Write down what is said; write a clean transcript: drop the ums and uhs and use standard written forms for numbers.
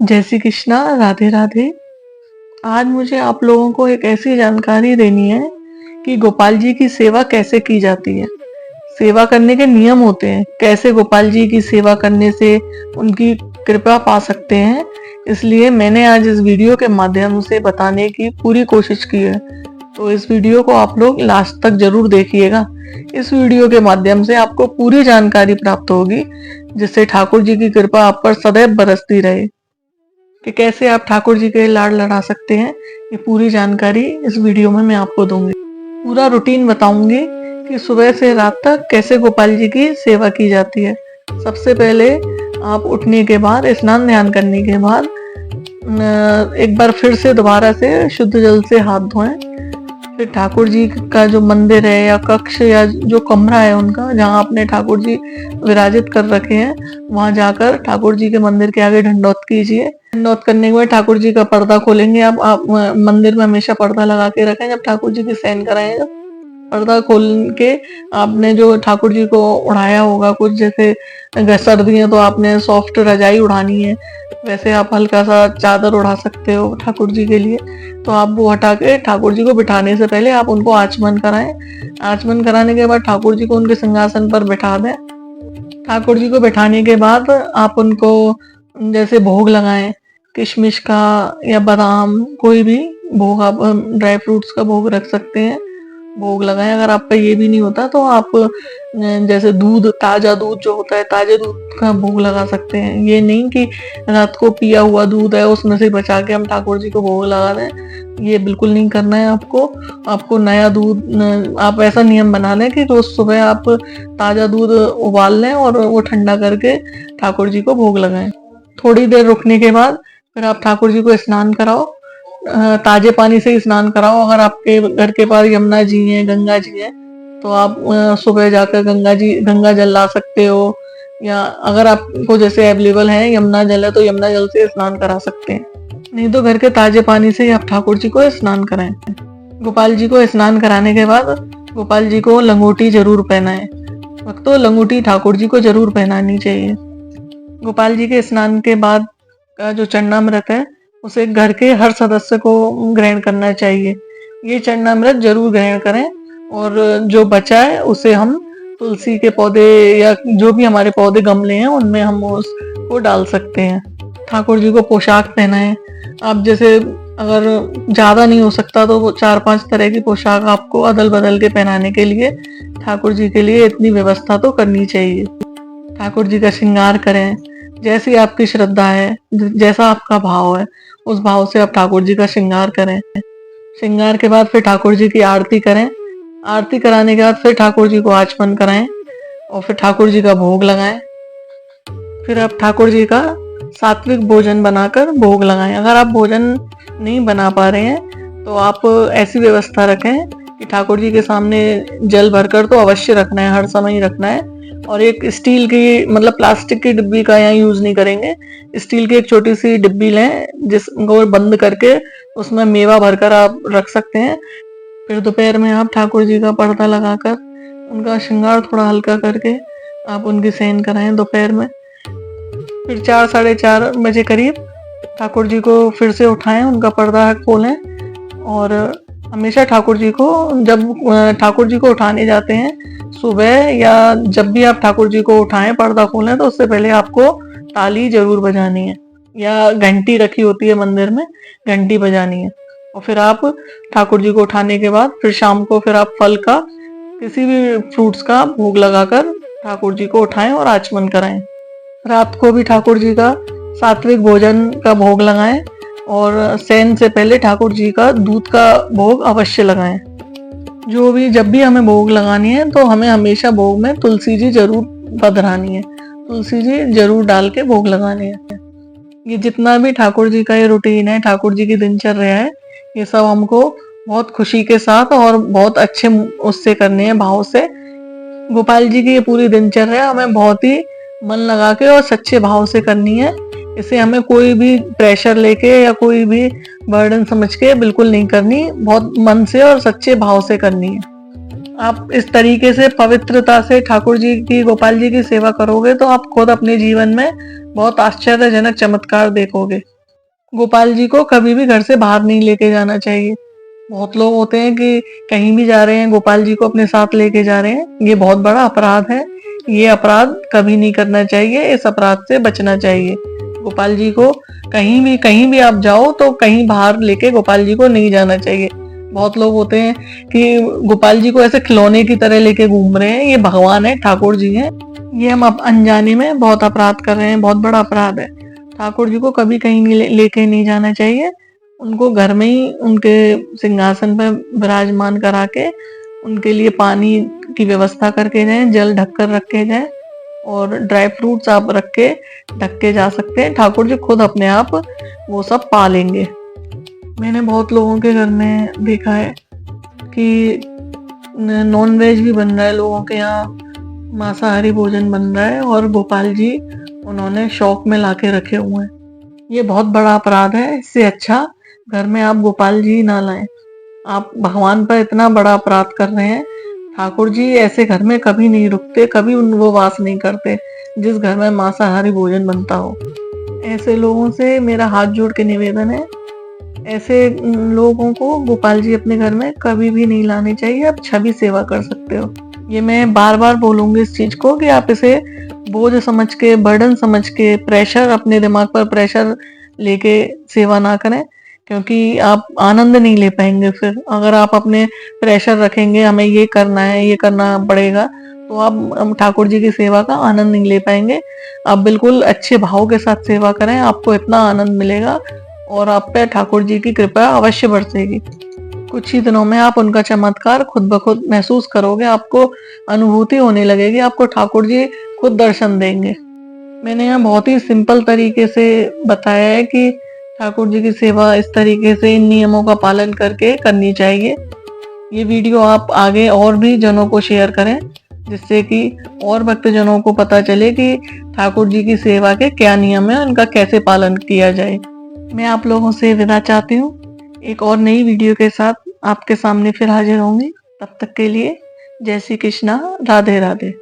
जय श्री कृष्णा, राधे राधे। आज मुझे आप लोगों को एक ऐसी जानकारी देनी है कि गोपाल जी की सेवा कैसे की जाती है। सेवा करने के नियम होते हैं, कैसे गोपाल जी की सेवा करने से उनकी कृपा पा सकते हैं। इसलिए मैंने आज इस वीडियो के माध्यम से बताने की पूरी कोशिश की है, तो इस वीडियो को आप लोग लास्ट तक जरूर देखिएगा। इस वीडियो के माध्यम से आपको पूरी जानकारी प्राप्त होगी, जिससे ठाकुर जी की कृपा आप पर सदैव बरसती रहे। कि कैसे आप ठाकुर जी के लाड़ लड़ा सकते हैं, ये पूरी जानकारी इस वीडियो में मैं आपको दूंगी। पूरा रूटीन बताऊंगी कि सुबह से रात तक कैसे गोपाल जी की सेवा की जाती है। सबसे पहले आप उठने के बाद, स्नान ध्यान करने के बाद एक बार फिर से दोबारा से शुद्ध जल से हाथ धोएं। फिर ठाकुर जी का जो मंदिर है या कक्ष या जो कमरा है उनका, जहाँ आपने ठाकुर जी विराजित कर रखे हैं, वहां जाकर ठाकुर जी के मंदिर के आगे दंडौत कीजिए। दंडौत करने के बाद ठाकुर जी का पर्दा खोलेंगे। आप मंदिर में हमेशा पर्दा लगा के रखें। जब ठाकुर जी की शयन कराएं, जब पर्दा खोल के आपने जो ठाकुर जी को उड़ाया होगा, कुछ जैसे सर्दी है तो आपने सॉफ्ट रजाई उड़ानी है, वैसे आप हल्का सा चादर उड़ा सकते हो ठाकुर जी के लिए। तो आप वो हटा के ठाकुर जी को बिठाने से पहले आप उनको आचमन कराएं। आचमन कराने के बाद ठाकुर जी को उनके सिंहासन पर बिठा दें। ठाकुर जी को बिठाने के बाद आप उनको जैसे भोग लगाएं, किशमिश का या बादाम, कोई भी भोग, आप ड्राई फ्रूट्स का भोग रख सकते हैं, भोग लगाएं। अगर आपका ये भी नहीं होता तो आप जैसे दूध, ताजा दूध जो होता है, ताजे दूध का भोग लगा सकते हैं। ये नहीं कि रात को पिया हुआ दूध है उसमें से बचा के हम ठाकुर जी को भोग लगा दें, ये बिल्कुल नहीं करना है आपको। आपको नया दूध, आप ऐसा नियम बना लें कि रोज सुबह आप ताजा दूध उबाल लें और वो ठंडा करके ठाकुर जी को भोग लगाएं। थोड़ी देर रुकने के बाद फिर आप ठाकुर जी को स्नान कराओ, ताजे पानी से स्नान कराओ। अगर आपके घर के पास यमुना जी है, गंगा जी है, तो आप सुबह जाकर गंगा जल ला सकते हो, या अगर आपको जैसे अवेलेबल है यमुना जल है तो यमुना जल से स्नान करा सकते हैं। नहीं तो घर के ताजे पानी से आप ठाकुर जी को स्नान कराएं। गोपाल जी को स्नान कराने के बाद गोपाल जी को लंगोटी जरूर पहनाएं। भक्तों, लंगोटी ठाकुर जी को जरूर पहनानी चाहिए। गोपाल जी के स्नान के बाद का जो चरणामृत है, उसे घर के हर सदस्य को ग्रहण करना चाहिए। ये चरणामृत जरूर ग्रहण करें, और जो बचा है उसे हम तुलसी के पौधे या जो भी हमारे पौधे गमले हैं उनमें हम उसको डाल सकते हैं। ठाकुर जी को पोशाक पहनाएं। आप जैसे अगर ज्यादा नहीं हो सकता तो 4-5 तरह की पोशाक आपको अदल बदल के पहनाने के लिए ठाकुर जी के लिए इतनी व्यवस्था तो करनी चाहिए। ठाकुर जी का श्रृंगार करें, जैसी आपकी श्रद्धा है, जैसा आपका भाव है, उस भाव से आप ठाकुर जी का श्रृंगार करें। श्रृंगार के बाद फिर ठाकुर जी की आरती करें। आरती कराने के बाद फिर ठाकुर जी को आचमन कराएं और फिर ठाकुर जी का भोग लगाएं। फिर आप ठाकुर जी का सात्विक भोजन बनाकर भोग लगाएं। अगर आप भोजन नहीं बना पा रहे हैं तो आप ऐसी व्यवस्था रखें कि ठाकुर जी के सामने जल भरकर तो अवश्य रखना है, हर समय ही रखना है। और एक स्टील की, मतलब प्लास्टिक की डिब्बी का यहाँ यूज नहीं करेंगे। स्टील की एक छोटी सी डिब्बी लें जिसको बंद करके उसमें मेवा भरकर आप रख सकते हैं। फिर दोपहर में आप ठाकुर जी का पर्दा लगाकर उनका श्रृंगार थोड़ा हल्का करके आप उनकी शयन कराएं दोपहर में। फिर 4-4:30 बजे करीब ठाकुर जी को फिर से उठाएं, उनका पर्दा खोलें। और हमेशा ठाकुर जी को, जब ठाकुर जी को उठाने जाते हैं सुबह या जब भी आप ठाकुर जी को उठाएं, पर्दा खोलें, तो उससे पहले आपको ताली जरूर बजानी है, या घंटी रखी होती है मंदिर में, घंटी बजानी है। और फिर आप ठाकुर जी को उठाने के बाद फिर शाम को फिर आप फल का, किसी भी फ्रूट्स का भोग लगाकर ठाकुर जी को उठाएं और आचमन कराएं। रात को भी ठाकुर जी का सात्विक भोजन का भोग लगाएं, और शयन से पहले ठाकुर जी का दूध का भोग अवश्य लगाएं। जब भी हमें भोग लगानी है तो हमें हमेशा भोग में तुलसी जी जरूर पधरानी है, तुलसी जी जरूर डाल के भोग लगानी है। ये जितना भी ठाकुर जी का ये रूटीन है, ठाकुर जी की दिनचर्या है, ये सब हमको बहुत खुशी के साथ और बहुत अच्छे उससे करनी है, भाव से। गोपाल जी की ये पूरी दिनचर्या हमें बहुत ही मन लगा के और सच्चे भाव से करनी है। इसे हमें कोई भी प्रेशर लेके या कोई भी बर्डन समझ के बिल्कुल नहीं करनी, बहुत मन से और सच्चे भाव से करनी है। आप इस तरीके से पवित्रता से ठाकुर जी की, गोपाल जी की सेवा करोगे तो आप खुद अपने जीवन में बहुत आश्चर्यजनक चमत्कार देखोगे। गोपाल जी को कभी भी घर से बाहर नहीं लेके जाना चाहिए। बहुत लोग होते हैं कि कहीं भी जा रहे हैं, गोपाल जी को अपने साथ लेके जा रहे हैं। ये बहुत बड़ा अपराध है। ये अपराध कभी नहीं करना चाहिए, इस अपराध से बचना चाहिए। गोपाल जी को कहीं भी आप जाओ तो कहीं बाहर लेके गोपाल जी को नहीं जाना चाहिए। बहुत लोग होते हैं कि गोपाल जी को ऐसे खिलौने की तरह लेके घूम रहे हैं। ये भगवान है, ठाकुर जी हैं। ये हम अनजाने में बहुत अपराध कर रहे हैं, बहुत बड़ा अपराध है। ठाकुर जी को कभी कहीं नहीं लेके नहीं जाना चाहिए। उनको घर में ही उनके सिंहासन पर विराजमान करा के उनके लिए पानी की व्यवस्था करके जाएं, जल ढक कर रखे जाए और ड्राई फ्रूट्स आप रख के ढक के जा सकते हैं। ठाकुर जी खुद अपने आप वो सब पा लेंगे। मैंने बहुत लोगों के घर में देखा है कि नॉन वेज भी बन रहा है, लोगों के यहाँ मांसाहारी भोजन बन रहा है और गोपाल जी उन्होंने शौक में लाके रखे हुए हैं। ये बहुत बड़ा अपराध है। इससे अच्छा घर में आप गोपाल जी ना लाएं। आप भगवान पर इतना बड़ा अपराध कर रहे हैं। ठाकुर जी ऐसे घर में कभी नहीं रुकते, कभी वो वास नहीं करते जिस घर में मांसाहारी भोजन बनता हो। ऐसे लोगों से मेरा हाथ जोड़ के निवेदन है, ऐसे लोगों को गोपाल जी अपने घर में कभी भी नहीं लाने चाहिए। आप छवि सेवा कर सकते हो। ये मैं बार बार बोलूंगी इस चीज को कि आप इसे बोझ समझ के, बर्डन समझ के, प्रेशर, अपने दिमाग पर प्रेशर लेके सेवा ना करें, क्योंकि आप आनंद नहीं ले पाएंगे। फिर अगर आप अपने प्रेशर रखेंगे, हमें ये करना है, ये करना पड़ेगा, तो आप ठाकुर जी की सेवा का आनंद नहीं ले पाएंगे। आप बिल्कुल अच्छे भाव के साथ सेवा करें, आपको इतना आनंद मिलेगा और आप पे ठाकुर जी की कृपा अवश्य बरसेगी। कुछ ही दिनों में आप उनका चमत्कार खुद ब खुद महसूस करोगे। आपको अनुभूति होने लगेगी, आपको ठाकुर जी खुद दर्शन देंगे। मैंने यहाँ बहुत ही सिंपल तरीके से बताया है कि ठाकुर जी की सेवा इस तरीके से, इन नियमों का पालन करके करनी चाहिए। ये वीडियो आप आगे और भी जनों को शेयर करें, जिससे कि और भक्तजनों को पता चले कि ठाकुर जी की सेवा के क्या नियम है, उनका कैसे पालन किया जाए। मैं आप लोगों से विदा चाहती हूँ। एक और नई वीडियो के साथ आपके सामने फिर हाजिर होंगी। तब तक के लिए जय श्री कृष्णा, राधे राधे।